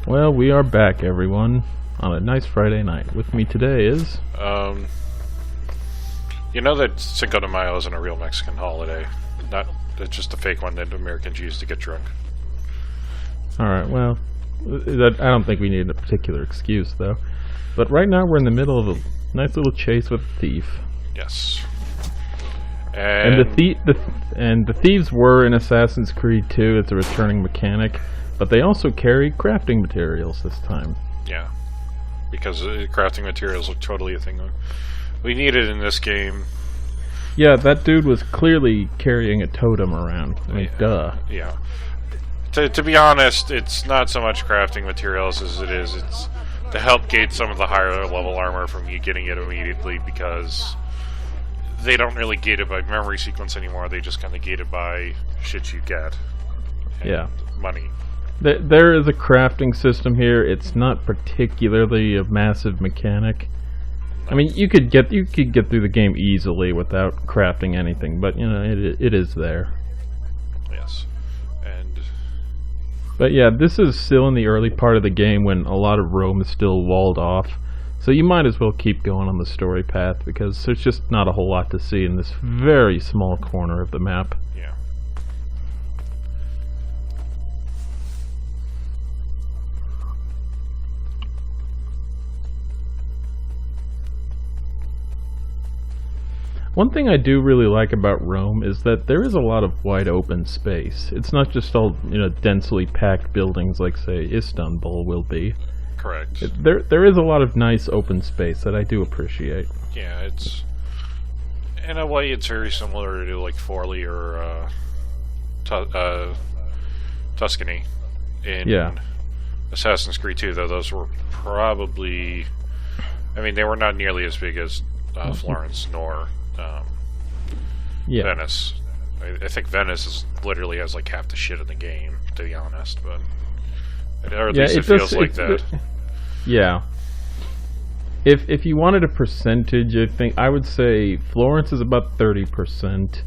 Well, we are back, everyone, on a nice Friday night. With me today is... You know that Cinco de Mayo isn't a real Mexican holiday. It's just a fake one that Americans use to get drunk. Alright, well, I don't think we need a particular excuse, though. But right now we're in the middle of a nice little chase with a thief. Yes. And the thieves were in Assassin's Creed 2. It's a returning mechanic. But they also carry crafting materials this time. Yeah. Because crafting materials are totally a thing we needed in this game. Yeah, that dude was clearly carrying a totem around. I mean, duh. Yeah. To be honest, it's not so much crafting materials as it's to help gate some of the higher level armor from you getting it immediately, because they don't really gate it by memory sequence anymore. They just kind of gate it by shit you get. Yeah. Money. There is a crafting system here. It's not particularly a massive mechanic. I mean, you could get through the game easily without crafting anything, but you know it is there. Yes, but yeah, this is still in the early part of the game when a lot of Rome is still walled off, so you might as well keep going on the story path because there's just not a whole lot to see in this very small corner of the map. Yeah. One thing I do really like about Rome is that there is a lot of wide open space. It's not just all, densely packed buildings like, say, Istanbul will be. Correct. There is a lot of nice open space that I do appreciate. Yeah, it's... In a way, it's very similar to, like, Forli or, Tuscany in Assassin's Creed 2, though those were probably... I mean, they were not nearly as big as Florence nor... Venice. I think Venice literally has like half the shit in the game, to be honest, but or at least it feels like that. Yeah. If you wanted a percentage, I would say Florence is about 30%.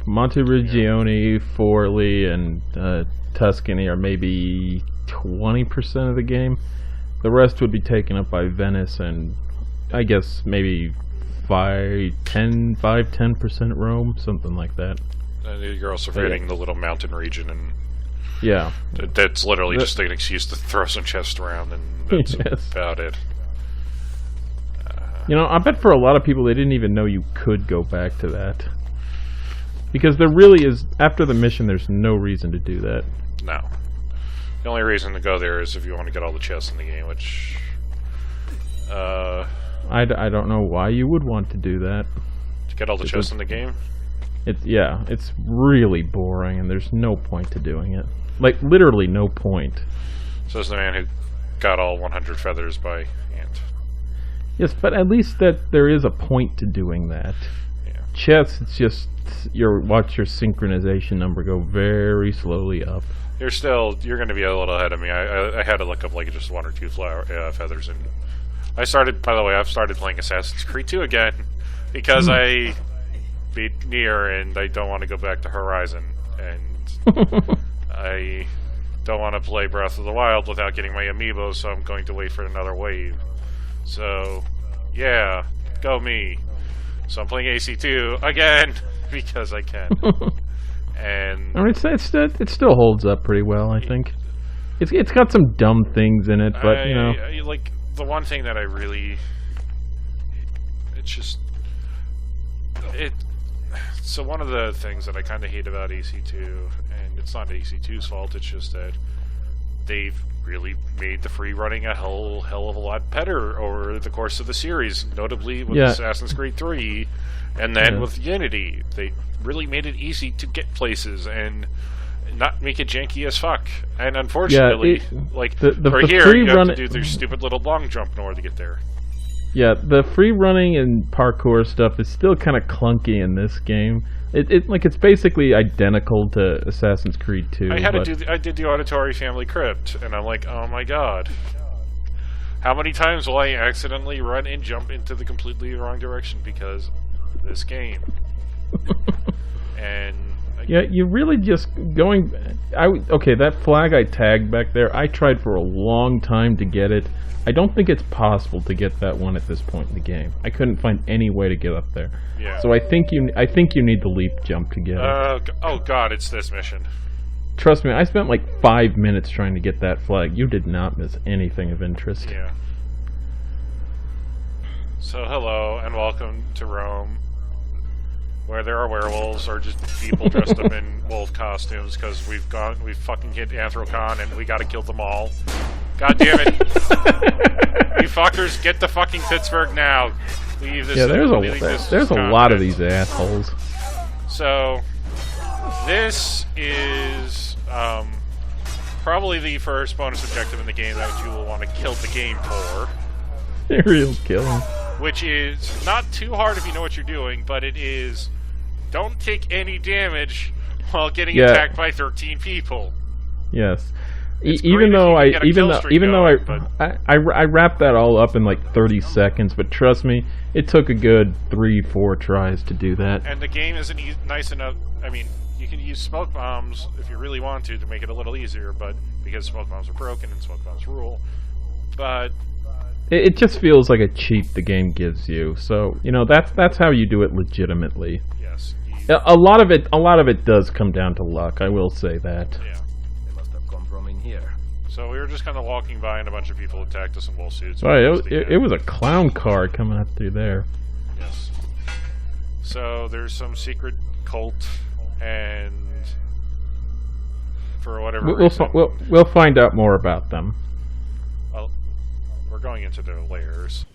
Monteriggioni, Forli, and Tuscany are maybe 20% of the game. The rest would be taken up by Venice and I guess maybe 5-10% Rome, something like that. You're also forgetting the little mountain region, and that's literally just an excuse to throw some chests around, and that's about it. I bet for a lot of people they didn't even know you could go back to that, because there really is, after the mission, there's no reason to do that. No, the only reason to go there is if you want to get all the chests in the game, which I don't know why you would want to do that. To get all the chests in the game? It's really boring, and there's no point to doing it. Like, literally no point. Says the man who got all 100 feathers by hand. Yes, but at least that there is a point to doing that. Yeah. Chess, it's just watch your synchronization number go very slowly up. You're going to be a little ahead of me. I had to look up like just 1 or 2 feathers, and I've started playing Assassin's Creed 2 again, because I beat Nier, and I don't want to go back to Horizon, and I don't want to play Breath of the Wild without getting my amiibo, so I'm going to wait for another wave. So, yeah, go me. So I'm playing AC2 again, because I can. And I mean, it still holds up pretty well, I think. It's got some dumb things in it, but, like, the one thing that I really... So one of the things that I kind of hate about AC2, and it's not AC2's fault, it's just that they've really made the free running a hell of a lot better over the course of the series, notably with Assassin's Creed 3, and then with Unity. They really made it easy to get places and not make it janky as fuck. And unfortunately, here, you have to do their stupid little long jump in order to get there. Yeah, the free running and parkour stuff is still kind of clunky in this game. It's basically identical to Assassin's Creed 2. I did the Auditory Family Crypt, and I'm like, oh my god. How many times will I accidentally run and jump into the completely wrong direction because of this game? And Yeah, you really just going. Okay, that flag I tagged back there. I tried for a long time to get it. I don't think it's possible to get that one at this point in the game. I couldn't find any way to get up there. Yeah. So I think you need the leap jump to get it. Oh god, it's this mission. Trust me, I spent like 5 minutes trying to get that flag. You did not miss anything of interest. Yeah. So hello and welcome to Rome, where there are werewolves or just people dressed up in wolf costumes because we've fucking hit Anthrocon and we gotta kill them all. God damn it! You fuckers, get to fucking Pittsburgh now. Leave this. Yeah, there's a lot of these assholes. So this is probably the first bonus objective in the game that you will want to kill the game for. Real killing. Which is not too hard if you know what you're doing, but it is don't take any damage while getting attacked by 13 people. Yes. Even though I wrapped that all up in like 30 seconds, but trust me, it took a good 3-4 tries to do that. And the game isn't nice enough. I mean, you can use smoke bombs if you really want to make it a little easier, but because smoke bombs are broken and smoke bombs rule. But it just feels like a cheat the game gives you. So that's how you do it legitimately. Yes. A lot of it does come down to luck. I will say that. Yeah. Here. So we were just kind of walking by and a bunch of people attacked us in wolf suits. Right, it was a clown car coming up through there. Yes. So there's some secret cult, and for whatever reason, we'll find out more about them. Well, we're going into their lairs.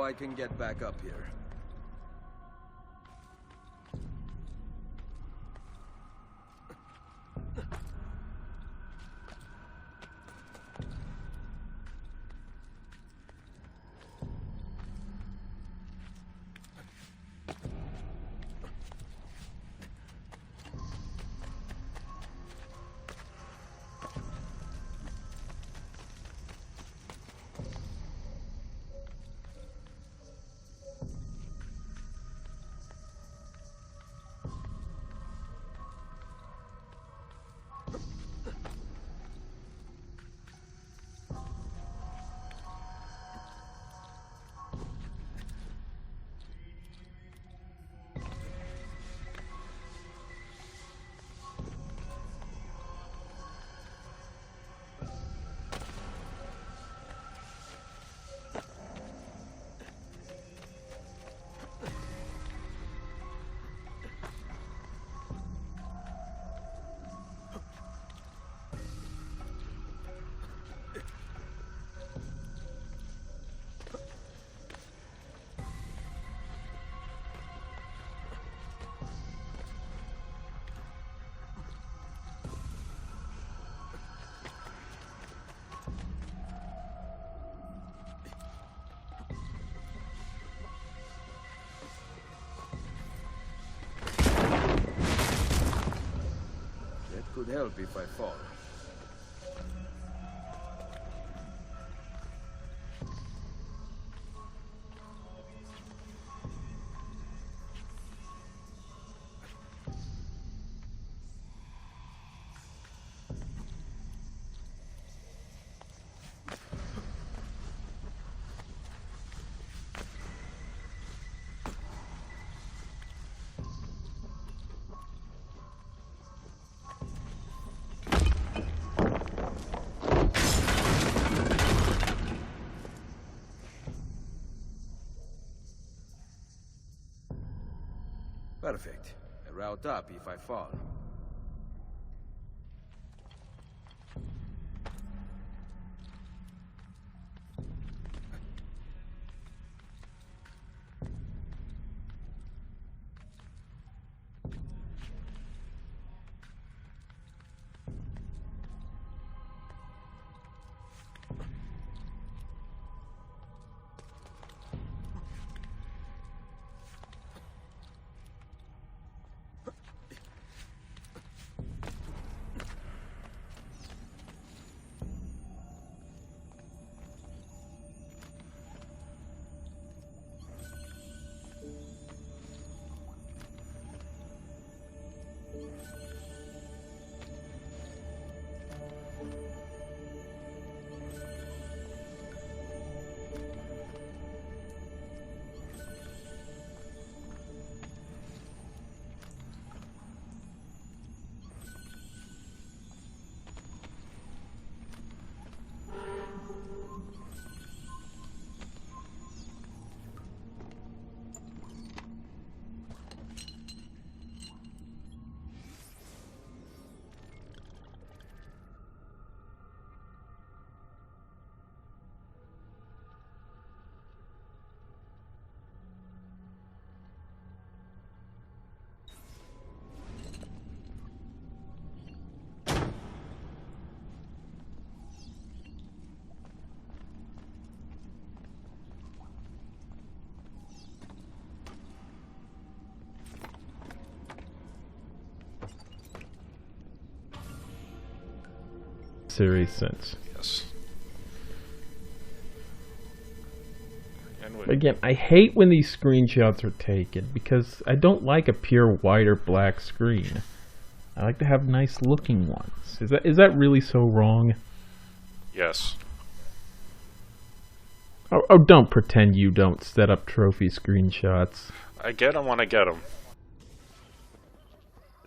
how I can get back up here. Could help if I fall. Perfect. A route up if I fall. Serious sense. Yes. And Again, I hate when these screenshots are taken because I don't like a pure white or black screen. I like to have nice looking ones. Is that really so wrong? yes. Oh, don't pretend you don't set up trophy screenshots. I get them when I get them.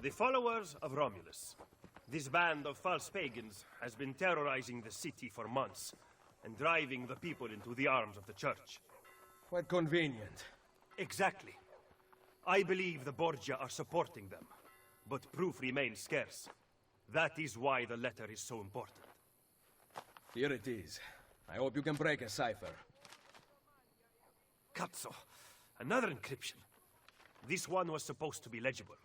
The followers of Romulus. This band of false pagans has been terrorizing the city for months and driving the people into the arms of the church. Quite convenient. Exactly. I believe the Borgia are supporting them, but proof remains scarce. That is why the letter is so important. Here it is. I hope you can break a cipher. Cazzo! Another encryption. This one was supposed to be legible.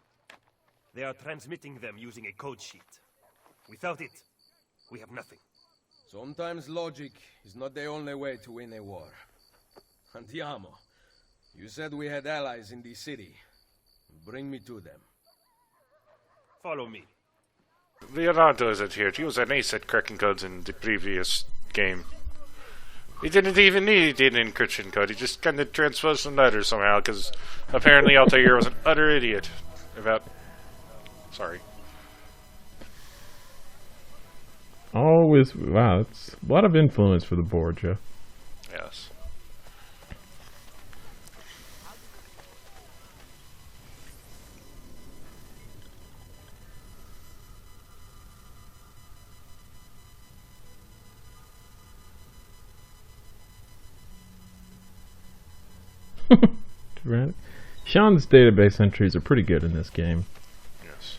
They are transmitting them using a code sheet. Without it, we have nothing. Sometimes logic is not the only way to win a war. Andiamo. You said we had allies in the city. Bring me to them. Follow me. Leonardo isn't here. He was an ace at cracking codes in the previous game. He didn't even need an encryption code. He just kind of transposed some letters somehow, because apparently Altair was an utter idiot about... Sorry. Always, wow, it's a lot of influence for the Borgia. Yes. Sean's database entries are pretty good in this game. Yes.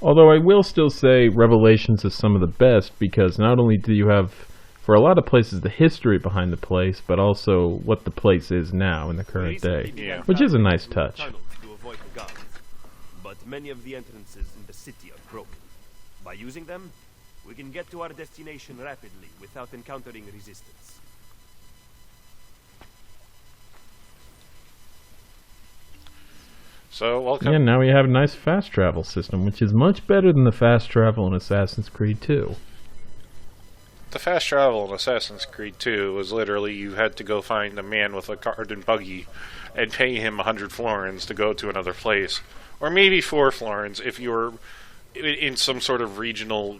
Although I will still say Revelations is some of the best, because not only do you have, for a lot of places, the history behind the place, but also what the place is now in the current day. Yeah. Which is a nice touch. To avoid the guards. But many of the entrances in the city are broken. By using them, we can get to our destination rapidly without encountering resistance. So, welcome. Yeah, now we have a nice fast travel system, which is much better than the fast travel in Assassin's Creed 2. The fast travel in Assassin's Creed 2 was literally you had to go find a man with a cart and buggy and pay him 100 florins to go to another place. Or maybe 4 florins if you were in some sort of regional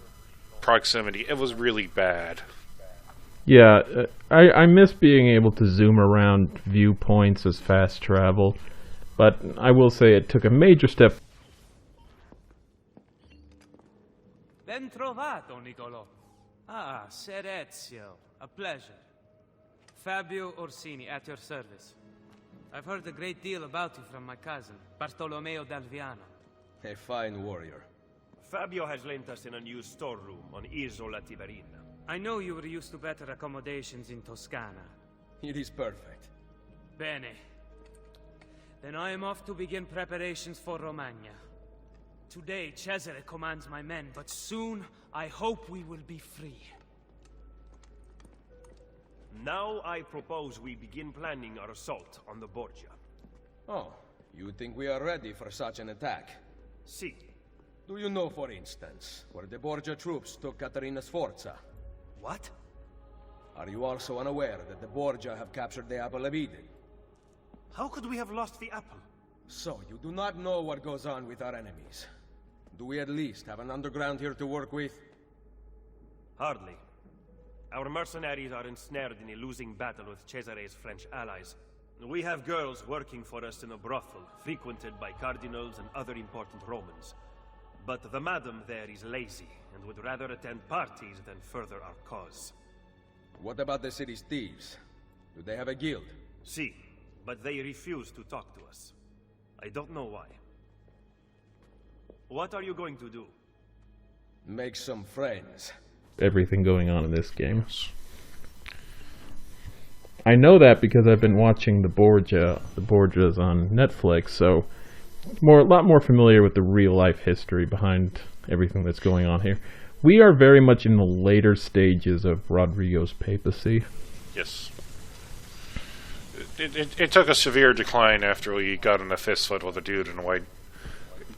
proximity. It was really bad. Yeah, I miss being able to zoom around viewpoints as fast travel, but I will say it took a major step. Ben trovato, Nicolò. Ah, Ser Ezio. A pleasure. Fabio Orsini, at your service. I've heard a great deal about you from my cousin, Bartolomeo d'Alviano. A fine warrior. Fabio has lent us an unused storeroom on Isola Tiberina. I know you were used to better accommodations in Toscana. It is perfect. Bene. Then I am off to begin preparations for Romagna. Today, Cesare commands my men, but soon I hope we will be free. Now I propose we begin planning our assault on the Borgia. Oh, you think we are ready for such an attack? See, Do you know, for instance, where the Borgia troops took Caterina Sforza? what? Are you also unaware that the Borgia have captured the Apple of Eden? How could we have lost the apple? So, you do not know what goes on with our enemies. Do we at least have an underground here to work with? Hardly. Our mercenaries are ensnared in a losing battle with Cesare's French allies. We have girls working for us in a brothel, frequented by cardinals and other important Romans. But the madam there is lazy, and would rather attend parties than further our cause. What about the city's thieves? Do they have a guild? See, but they refuse to talk to us. I don't know why. What are you going to do? Make some friends. Everything going on in this game. I know that because I've been watching the Borgias on Netflix, so a lot more familiar with the real life history behind everything that's going on here. We are very much in the later stages of Rodrigo's papacy. Yes. It took a severe decline after we got in a fist fight with a dude in a white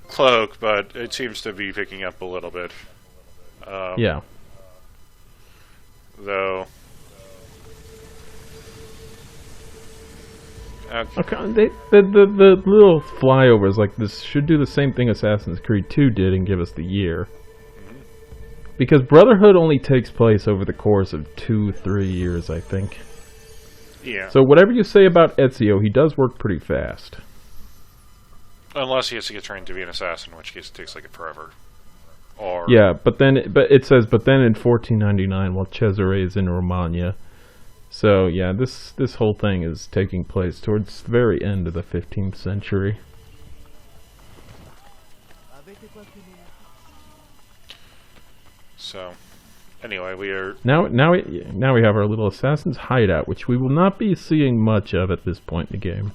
cloak, but it seems to be picking up a little bit. Yeah. Though. Okay, the little flyovers like this should do the same thing Assassin's Creed 2 did and give us the year. Because Brotherhood only takes place over the course of 2-3 years, I think. Yeah. So whatever you say about Ezio, he does work pretty fast. Unless he has to get trained to be an assassin, in which case it takes like forever. Or Yeah, but it says in 1499 while Cesare is in Romagna. So yeah, this whole thing is taking place towards the very end of the 15th century. So, anyway, we are... Now we have our little assassin's hideout, which we will not be seeing much of at this point in the game.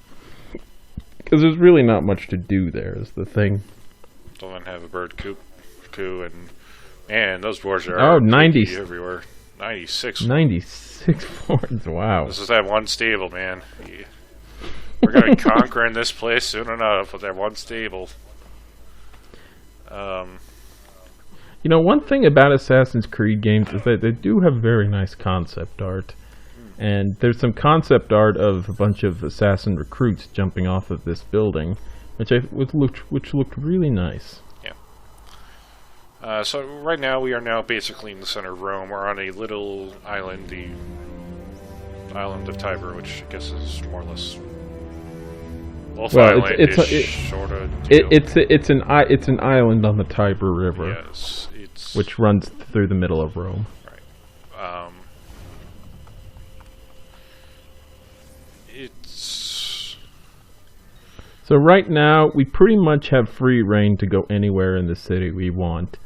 Because there's really not much to do there, is the thing. Don't have a bird coup, and man, those boards are 90 everywhere. 96. 96 boards, wow. This is that one stable, man. We're going to be conquering this place soon enough with that one stable. You know, one thing about Assassin's Creed games is that they do have very nice concept art. And there's some concept art of a bunch of assassin recruits jumping off of this building, which looked really nice. Yeah. So right now we are now basically in the center of Rome. We're on a little island, the island of Tiber, which I guess is more or less Wolf Island-ish sort of deal. It's an island on the Tiber River. Yes, which runs through the middle of Rome. Right. So right now, we pretty much have free reign to go anywhere in the city we want.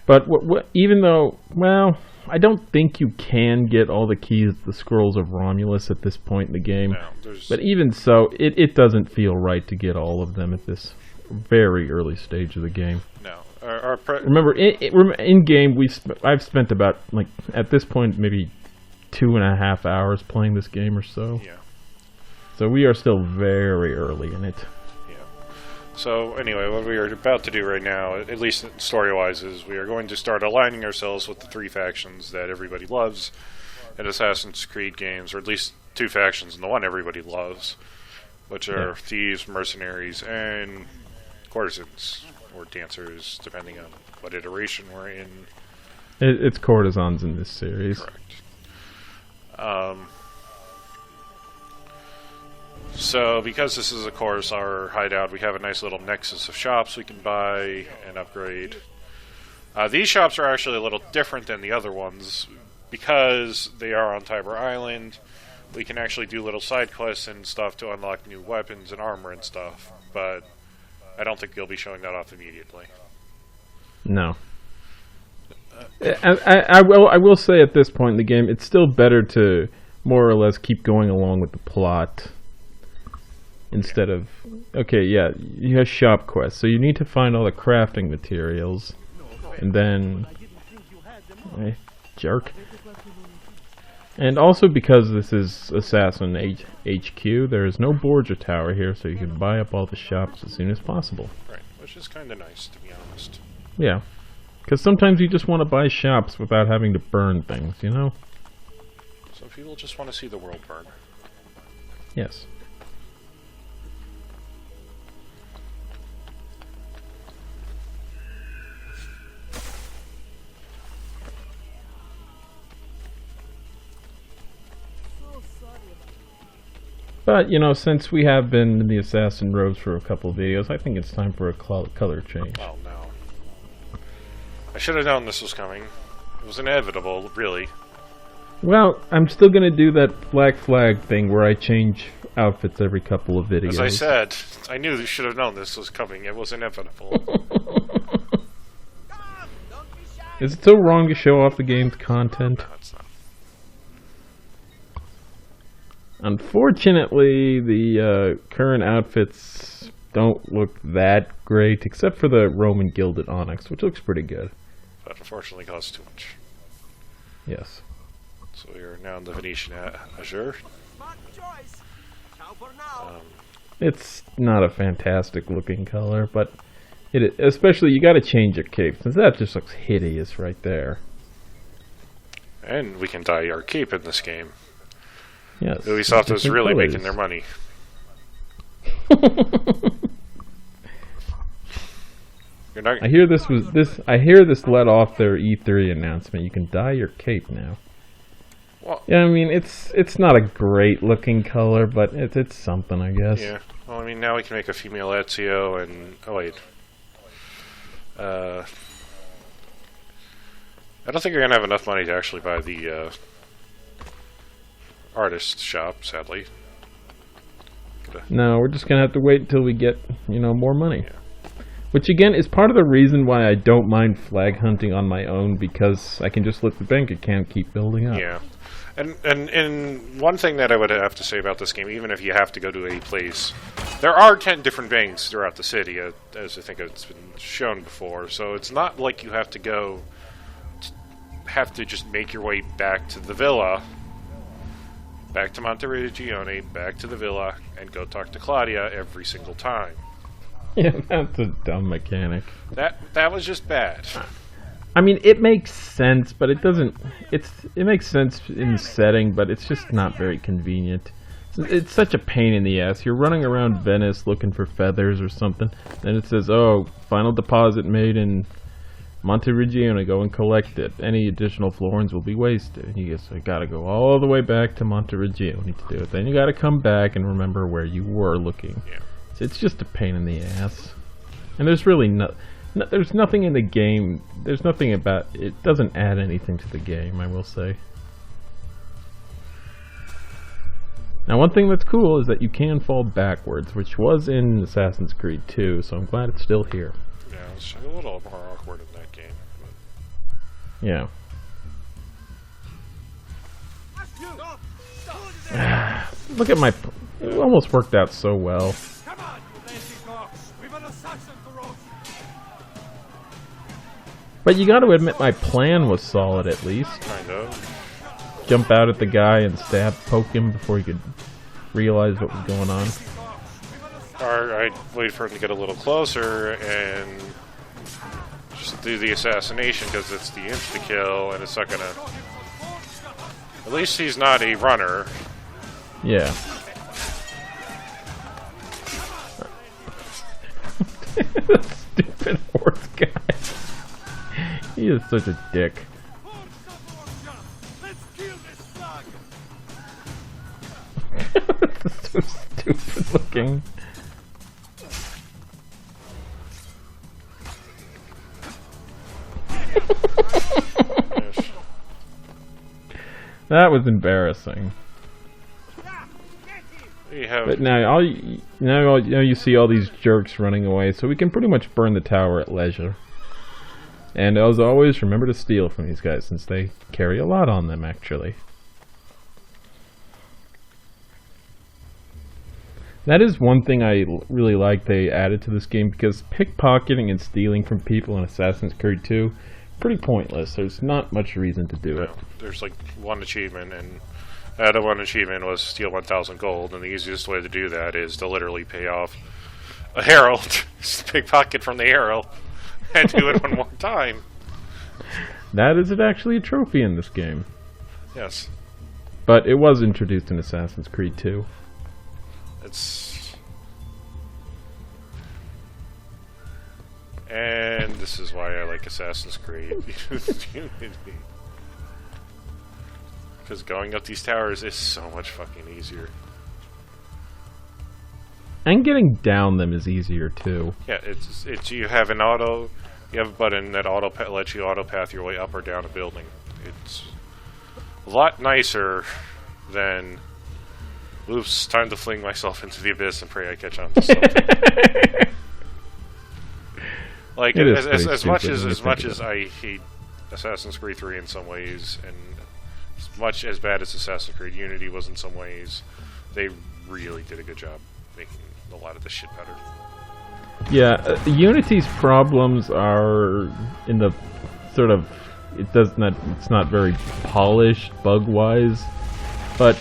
But even though, well, I don't think you can get all the keys to the Scrolls of Romulus at this point in the game. No, but even so, it doesn't feel right to get all of them at this very early stage of the game. No. Remember, in game, I've spent about, like, at this point, maybe 2.5 hours playing this game or so. Yeah. So we are still very early in it. Yeah. So anyway, what we are about to do right now, at least story-wise, is we are going to start aligning ourselves with the 3 factions that everybody loves in Assassin's Creed games, or at least 2 factions and the one everybody loves, which are thieves, mercenaries, and courtesans, or dancers, depending on what iteration we're in. It's courtesans in this series. Correct. So, because this is, of course, our hideout, we have a nice little nexus of shops we can buy and upgrade. These shops are actually a little different than the other ones. Because they are on Tiber Island, we can actually do little side quests and stuff to unlock new weapons and armor and stuff. But I don't think you'll be showing that off immediately. No. I will say at this point in the game, it's still better to more or less keep going along with the plot. Instead of... Okay, yeah, you have shop quests, so you need to find all the crafting materials. And then... jerk. And also because this is Assassin HQ, there is no Borgia Tower here, so you can buy up all the shops as soon as possible. Right, which is kind of nice, to be honest. Yeah. Because sometimes you just want to buy shops without having to burn things, you know? Some people just want to see the world burn. Yes. But, you know, since we have been in the Assassin robes for a couple of videos, I think it's time for a color change. Oh, no. I should have known this was coming. It was inevitable, really. Well, I'm still going to do that Black Flag thing where I change outfits every couple of videos. As I said, I knew you should have known this was coming. It was inevitable. Is it so wrong to show off the game's content? No, it's not. Unfortunately, the current outfits don't look that great, except for the Roman Gilded Onyx, which looks pretty good. But unfortunately costs too much. Yes. So we are now in the Venetian Azure. It's not a fantastic looking color, but especially you got to change your cape, since that just looks hideous right there. And we can dye our cape in this game. Yes. Ubisoft is really making their money. I hear this let off their E3 announcement. You can dye your cape now. Well, yeah, I mean it's not a great looking color, but it's something, I guess. Yeah. Well, I mean now we can make a female Ezio and I don't think you're gonna have enough money to actually buy the artist shop, sadly. No, we're just gonna have to wait until we get, more money. Yeah. Which again is part of the reason why I don't mind flag hunting on my own, because I can just let the bank account keep building up. Yeah. And one thing that I would have to say about this game, even if you have to go to a place, there are 10 different banks throughout the city, as I think it's been shown before. So it's not like you have to have to just make your way back to the villa, back to Monteriggioni, back to the villa, and go talk to Claudia every single time. Yeah, that's a dumb mechanic. That was just bad. I mean, it makes sense, but it doesn't. It makes sense in the setting, but it's just not very convenient. It's such a pain in the ass. You're running around Venice looking for feathers or something, then it says, "Oh, final deposit made in Monteriggioni. Go and collect it. Any additional florins will be wasted." And you just gotta go all the way back to Monteriggioni to do it. Then you gotta come back and remember where you were looking. Yeah. So it's just a pain in the ass. And there's really there's nothing in the game. There's nothing about it. Doesn't add anything to the game, I will say. Now, one thing that's cool is that you can fall backwards, which was in Assassin's Creed 2, so I'm glad it's still here. Yeah, it's a little more awkward in that game. Yeah. Look at my... It almost worked out so well. Come on, you lazy dogs! We've an assassin to roast! But you gotta admit my plan was solid, at least. Kind of. Jump out at the guy and poke him before he could realize what was going on. Or I'd wait for him to get a little closer and just do the assassination, because it's the insta-kill and it's not gonna... At least he's not a runner. Yeah. Stupid horse guy. He is such a dick. This is so stupid looking. That was embarrassing. But now you see all these jerks running away, so we can pretty much burn the tower at leisure. And as always, remember to steal from these guys, since they carry a lot on them, actually. That is one thing I really like they added to this game, because pickpocketing and stealing from people in Assassin's Creed 2, pretty pointless. There's not much reason to do it. There's like one achievement, and that one achievement was steal 1,000 gold, and the easiest way to do that is to literally pay off a herald, pickpocket from the herald, and do it one more time. That is actually a trophy in this game. Yes. But it was introduced in Assassin's Creed 2. And this is why I like Assassin's Creed. Because going up these towers is so much fucking easier. And getting down them is easier too. Yeah, it's you have a button that lets you auto path your way up or down a building. It's a lot nicer than, oops, time to fling myself into the abyss and pray I catch on to something. Like, as much as I hate Assassin's Creed 3 in some ways, and as much as bad as Assassin's Creed Unity was in some ways, they really did a good job making a lot of this shit better. Yeah, Unity's problems are in the sort of, it's not very polished bug-wise, but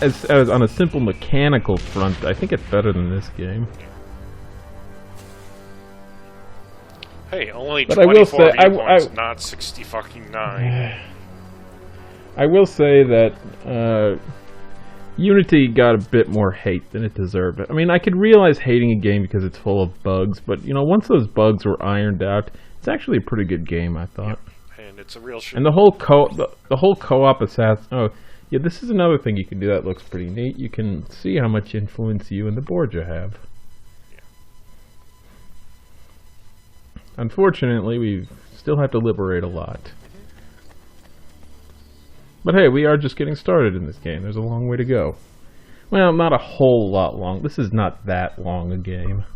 as on a simple mechanical front, I think it's better than this game. Hey, only 24 viewpoints, not 60 fucking 9. I will say that Unity got a bit more hate than it deserved. I mean, I could realize hating a game because it's full of bugs, but you know, once those bugs were ironed out, it's actually a pretty good game, I thought. Yep. And it's a real shit. And the whole co-op assassin. Oh, yeah, this is another thing you can do that looks pretty neat. You can see how much influence you and the Borgia have. Unfortunately, we still have to liberate a lot. But hey, we are just getting started in this game. There's a long way to go. Well, not a whole lot long. This is not that long a game.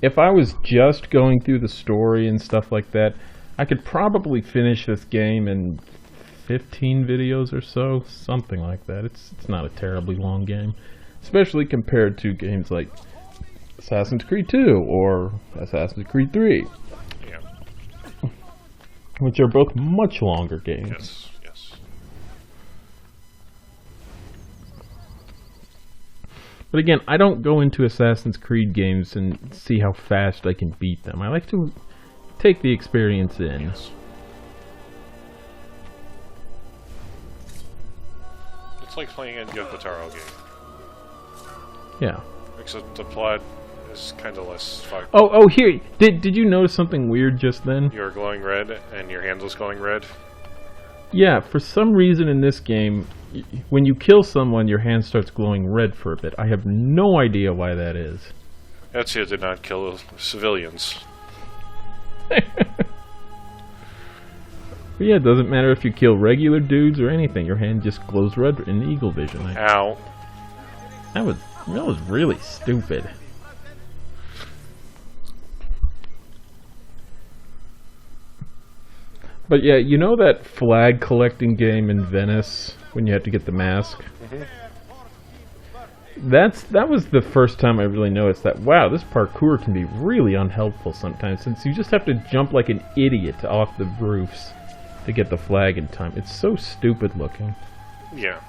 if I was just going through the story and stuff like that, I could probably finish this game in 15 videos or so, something like that. It's not a terribly long game, especially compared to games like Assassin's Creed 2 or Assassin's Creed 3, Yeah. which are both much longer games. Yes. Yes. But again, I don't go into Assassin's Creed games and see how fast I can beat them. I like to take the experience in. Yes. It's like playing a Yoko Taro game, Yeah. except the plot is kind of less fun. Oh, here. Did you notice something weird just then? You're glowing red, and your handle's glowing red. Yeah, for some reason in this game, when you kill someone, your hand starts glowing red for a bit. I have no idea why that is. Ezio did not kill civilians. But yeah, it doesn't matter if you kill regular dudes or anything. Your hand just glows red in eagle vision. Ow. That was really stupid. But yeah, you know that flag collecting game in Venice when you had to get the mask? That was the first time I really noticed that, wow, this parkour can be really unhelpful sometimes, since you just have to jump like an idiot off the roofs to get the flag in time. It's so stupid looking. Yeah.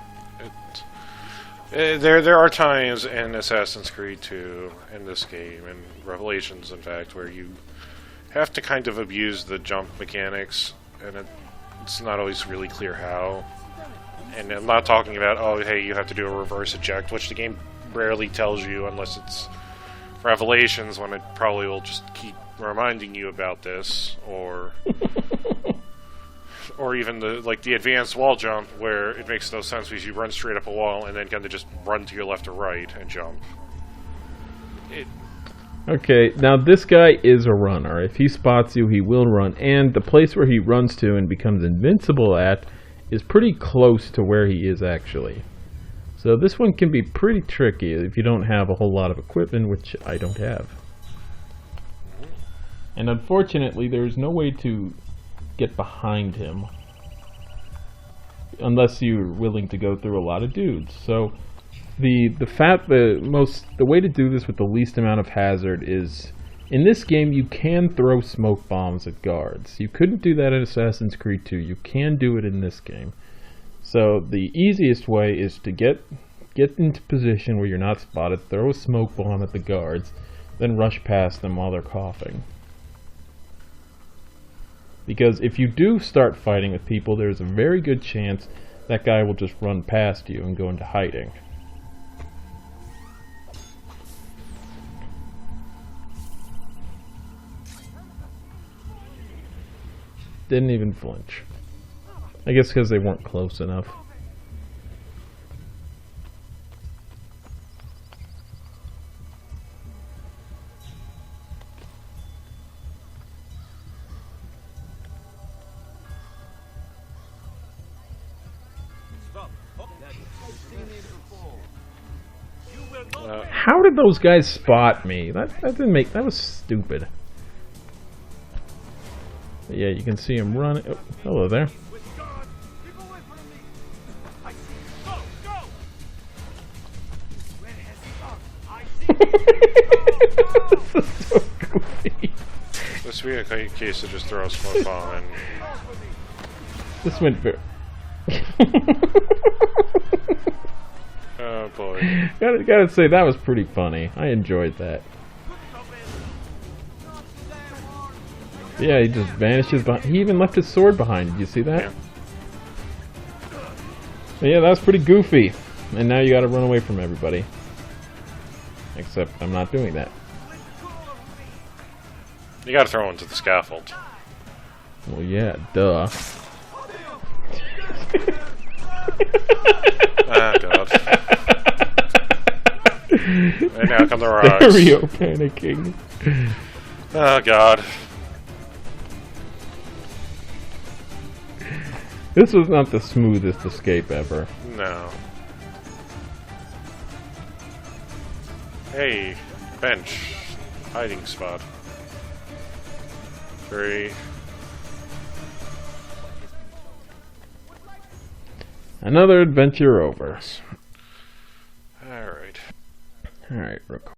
There are times in Assassin's Creed 2, in this game, and Revelations, in fact, where you have to kind of abuse the jump mechanics, and it's not always really clear how. And I'm not talking about, oh, hey, you have to do a reverse eject, which the game rarely tells you unless it's Revelations, when it probably will just keep reminding you about this, or or even the advanced wall jump, where it makes no sense because you run straight up a wall and then kind of just run to your left or right and jump. Okay, now this guy is a runner. If he spots you, he will run, and the place where he runs to and becomes invincible at is pretty close to where he is actually. So this one can be pretty tricky if you don't have a whole lot of equipment, which I don't have. And unfortunately, there's no way to get behind him unless you're willing to go through a lot of dudes. So the way to do this with the least amount of hazard is, in this game you can throw smoke bombs at guards. You couldn't do that in Assassin's Creed 2. You can do it in this game. So the easiest way is to get into position where you're not spotted, throw a smoke bomb at the guards, then rush past them while they're coughing. Because if you do start fighting with people, there's a very good chance that guy will just run past you and go into hiding. Didn't even flinch. I guess because they weren't close enough. How did those guys spot me? That was stupid. But yeah, you can see him running. Oh, hello there. This is so goofy. This would be a case to just throw a smoke bomb and... This went very... Oh boy. Gotta say, that was pretty funny. I enjoyed that. Yeah, he just vanishes behind. He even left his sword behind. Did you see that? Yeah. Yeah, that was pretty goofy. And now you gotta run away from everybody. Except I'm not doing that. You gotta throw him to the scaffold. Well, yeah, duh. Ah, God. And now come the rocks. Stereo panicking. Oh, God. This was not the smoothest escape ever. No. Hey, bench. hiding spot. Very... Another adventure over. Alright. Alright, record.